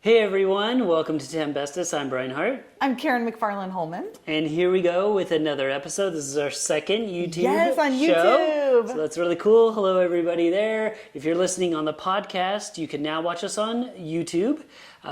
Hey everyone, welcome to 10 Bestest. I'm Brian Hart. I'm Karen McFarland-Holman. And here we go with another episode. This is our second YouTube Yes, on show. YouTube. So that's really cool. Hello everybody there. If you're listening on the podcast, you can now watch us on YouTube.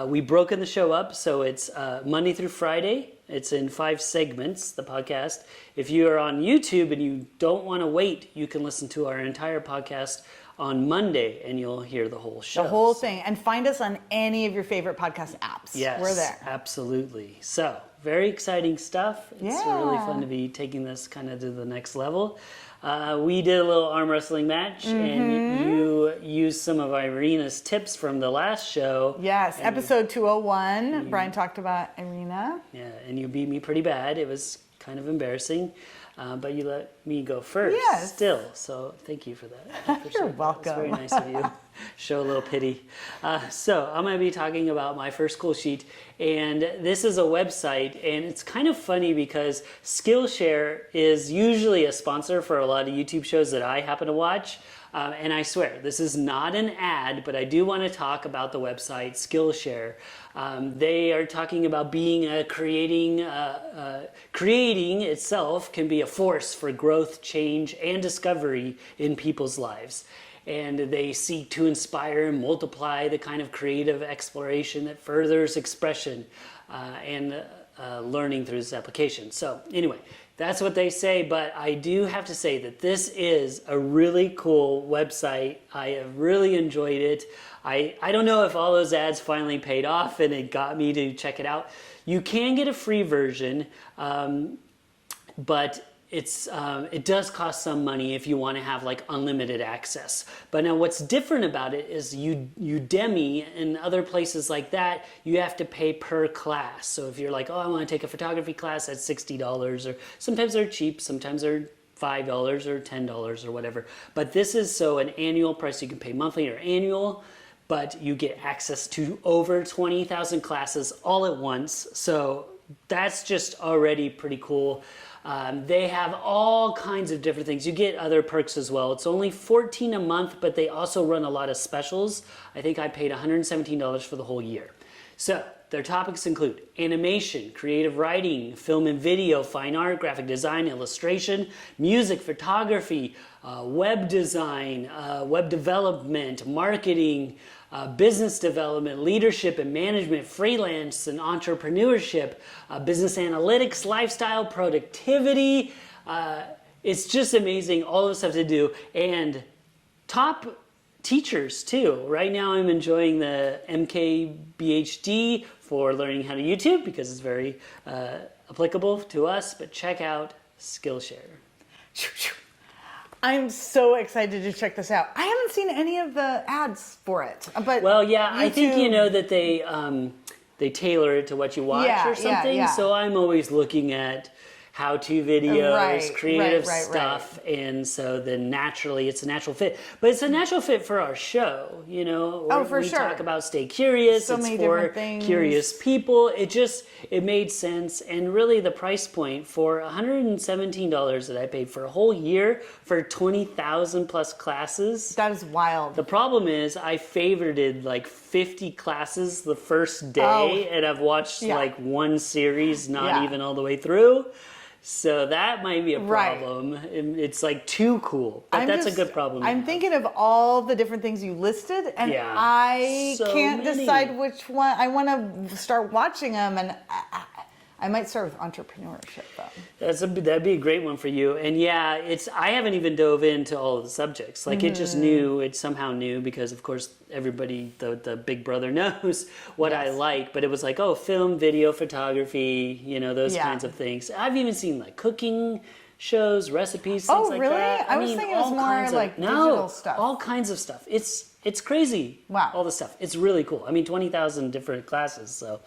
We've broken the show up, so it's Monday through Friday. It's in 5 segments, the podcast. If you are on YouTube and you don't want to wait, you can listen to our entire podcast on Monday, and you'll hear the whole show. The whole thing. And find us on any of your favorite podcast apps. Yes, we're there. Absolutely. So, very exciting stuff. It's really fun to be taking this kind of to the next level. We did a little arm wrestling match, and you used some of Irina's tips from the last show. Yes, episode 201. Brian talked about Irina. Yeah, and you beat me pretty bad. It was kind of embarrassing. But you let me go first still, so thank you for that. You're welcome. It's very nice of you. Show a little pity. So I'm going to be talking about my first cool sheet, and this is a website, and it's kind of funny because Skillshare is usually a sponsor for a lot of YouTube shows that I happen to watch. And I swear, this is not an ad, but I do want to talk about the website Skillshare. They are talking about being creating itself can be a force for growth, change, and discovery in people's lives. And they seek to inspire and multiply the kind of creative exploration that furthers expression and learning through this application. So anyway, that's what they say, but I do have to say that this is a really cool website. I have really enjoyed it. I don't know if all those ads finally paid off and it got me to check it out. You can get a free version, but it does cost some money if you want to have like unlimited access. But now what's different about it is Udemy and other places like that, you have to pay per class. So if you're like, oh, I want to take a photography class, that's $60, or sometimes they're cheap, sometimes they're $5 or $10 or whatever. But this is an annual price. You can pay monthly or annual, but you get access to over 20,000 classes all at once. So that's just already pretty cool. They have all kinds of different things. You get other perks as well. It's only $14 a month, but they also run a lot of specials. I think I paid $117 for the whole year. So their topics include animation, creative writing, film and video, fine art, graphic design, illustration, music, photography, web design, web development, marketing, business development, leadership and management, freelance and entrepreneurship, business analytics, lifestyle, productivity. It's just amazing, all the stuff to do. And top teachers too. Right now I'm enjoying the MKBHD for learning how to YouTube because it's very applicable to us, but check out Skillshare. I'm so excited to check this out. I haven't seen any of the ads for it, but well, yeah, YouTube... I think that they tailor it to what you watch or something. Yeah. So I'm always looking at how-to videos, creative stuff, and so then naturally it's a natural fit. But it's a natural fit for our show, we talk about stay curious. So it's many for different things. Curious people. It made sense, and really the price point for $117 that I paid for a whole year for 20,000 plus classes. That is wild. The problem is I favorited like 50 classes the first day, and I've watched like one series, not even all the way through. So that might be a problem. It's like too cool, but that's a good problem. I'm thinking of all the different things you listed, and I can't decide which one. I want to start watching them, and I might start with entrepreneurship though. That'd be a great one for you. And yeah, I haven't even dove into all of the subjects. Like it's somehow new because of course everybody, the big brother knows what I like, but it was like, film, video, photography, those kinds of things. I've even seen like cooking shows, recipes, things like that. I was thinking it was more like digital stuff. All kinds of stuff. It's crazy. Wow. All the stuff. It's really cool. 20,000 different classes. So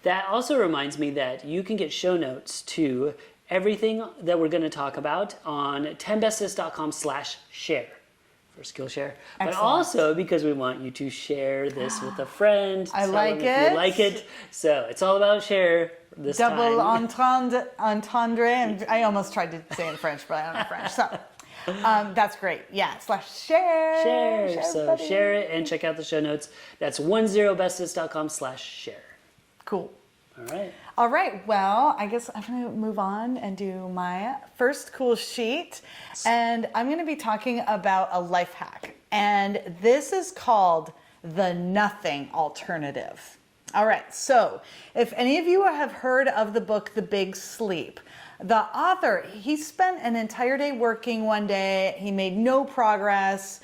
that also reminds me that you can get show notes to everything that we're going to talk about on 10bestest.com/share for Skillshare. But also because we want you to share this with a friend. I like it. If you like it. So it's all about share this Double time. entendre. I almost tried to say it in French, but I don't know French. So That's great. Yeah, /share. Share. So buddy. share it and check out the show notes. That's 10bestest.com/share. Cool. All right. All right, well, I guess I'm going to move on and do my first cool sheet. And I'm going to be talking about a life hack. And this is called the nothing alternative. All right, so if any of you have heard of the book, The Big Sleep, the author, he spent an entire day working one day. He made no progress.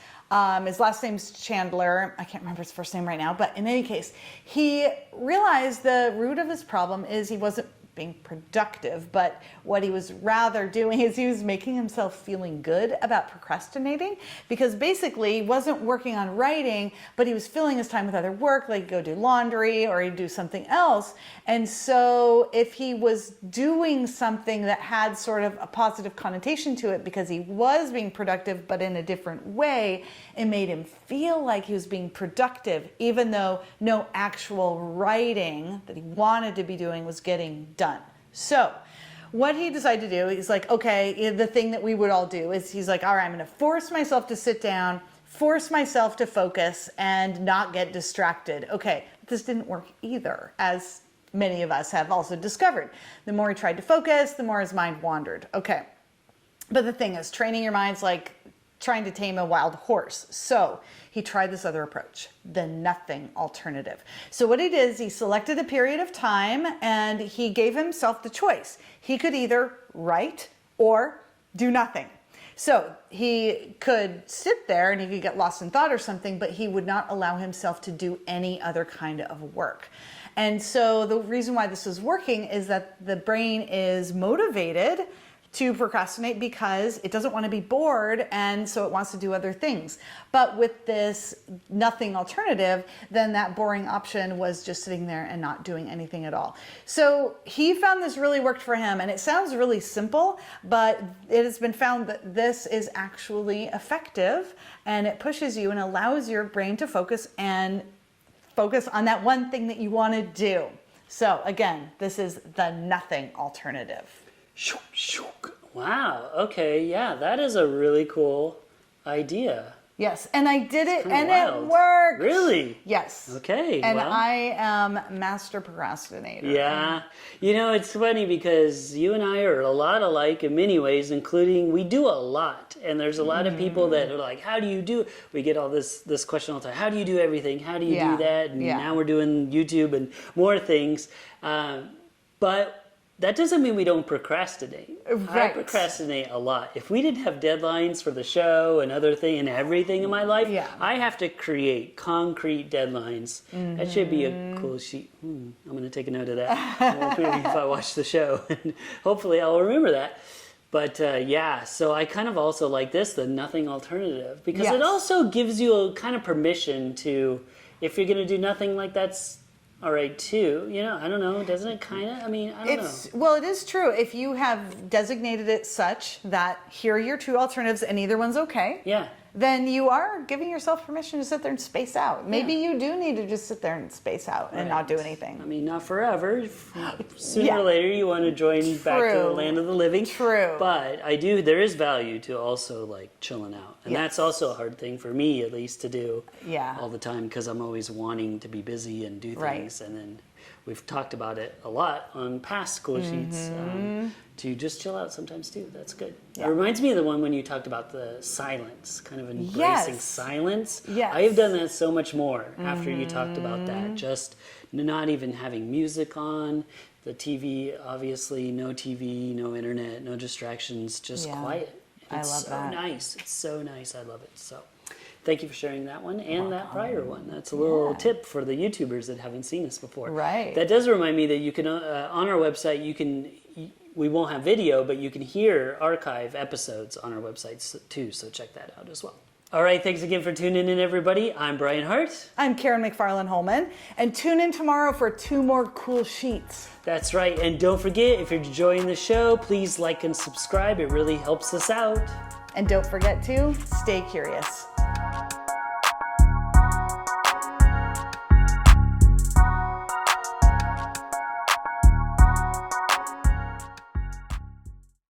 His last name's Chandler. I can't remember his first name right now, but in any case, he realized the root of his problem is he wasn't being productive, but what he was rather doing is he was making himself feeling good about procrastinating, because basically he wasn't working on writing, but he was filling his time with other work, like go do laundry or he'd do something else. And so if he was doing something that had sort of a positive connotation to it because he was being productive but in a different way, it made him feel like he was being productive even though no actual writing that he wanted to be doing was getting done. So what he decided to do, he's like, okay, the thing that we would all do is he's like, all right, I'm going to force myself to sit down, force myself to focus and not get distracted. Okay, this didn't work either, as many of us have also discovered. The more he tried to focus, the more his mind wandered. Okay, but the thing is, training your mind's like trying to tame a wild horse. So he tried this other approach, the nothing alternative. So what he did is he selected a period of time and he gave himself the choice. He could either write or do nothing. So he could sit there and he could get lost in thought or something, but he would not allow himself to do any other kind of work. And so the reason why this is working is that the brain is motivated to procrastinate because it doesn't want to be bored, and so it wants to do other things. But with this nothing alternative, then that boring option was just sitting there and not doing anything at all. So he found this really worked for him, and it sounds really simple, but it has been found that this is actually effective, and it pushes you and allows your brain to focus on that one thing that you want to do. So again, this is the nothing alternative. Wow. Okay. Yeah, that is a really cool idea. Yes, and I did it and wild. It worked. Really? Yes. Okay. And well. I am master procrastinator. Yeah. You know, it's funny because you and I are a lot alike in many ways, including we do a lot. And there's a lot of people that are like, how do you do it? We get all this question all the time. How do you do everything? How do you do that? And now we're doing YouTube and more things. But that doesn't mean we don't procrastinate. Right. I procrastinate a lot. If we didn't have deadlines for the show and other thing and everything in my life, I have to create concrete deadlines. That should be a cool sheet. I'm going to take a note of that if I watch the show. And hopefully I'll remember that. But so I kind of also like this, the nothing alternative, because it also gives you a kind of permission to, if you're going to do nothing, like that's all right too. You know, I don't know. Doesn't it kind of? I mean, I don't know. Well, it is true. If you have designated it such that here are your two alternatives and either one's okay. Yeah. Then you are giving yourself permission to sit there and space out. Maybe you do need to just sit there and space out and not do anything. I mean, not forever. Sooner or later, you want to join back to the land of the living. True. But there is value to also like chilling out. And that's also a hard thing for me, at least, to do all the time, because I'm always wanting to be busy and do things. Right. And then we've talked about it a lot on past school sheets, to just chill out sometimes too. That's good. It reminds me of the one when you talked about the silence, kind of embracing silence. Yes. I have done that so much more after you talked about that. Just not even having music on, the TV, obviously, no TV, no internet, no distractions, just quiet. I love that. Nice. It's so nice. I love it. So thank you for sharing that one and that prior one. That's a little tip for the YouTubers that haven't seen us before. Right. That does remind me that you can, on our website, we won't have video, but you can hear archive episodes on our website too, so check that out as well. All right, thanks again for tuning in, everybody. I'm Brian Hart. I'm Karen McFarland-Holman, and tune in tomorrow for 2 more cool sheets. That's right, and don't forget, if you're enjoying the show, please like and subscribe. It really helps us out. And don't forget to stay curious.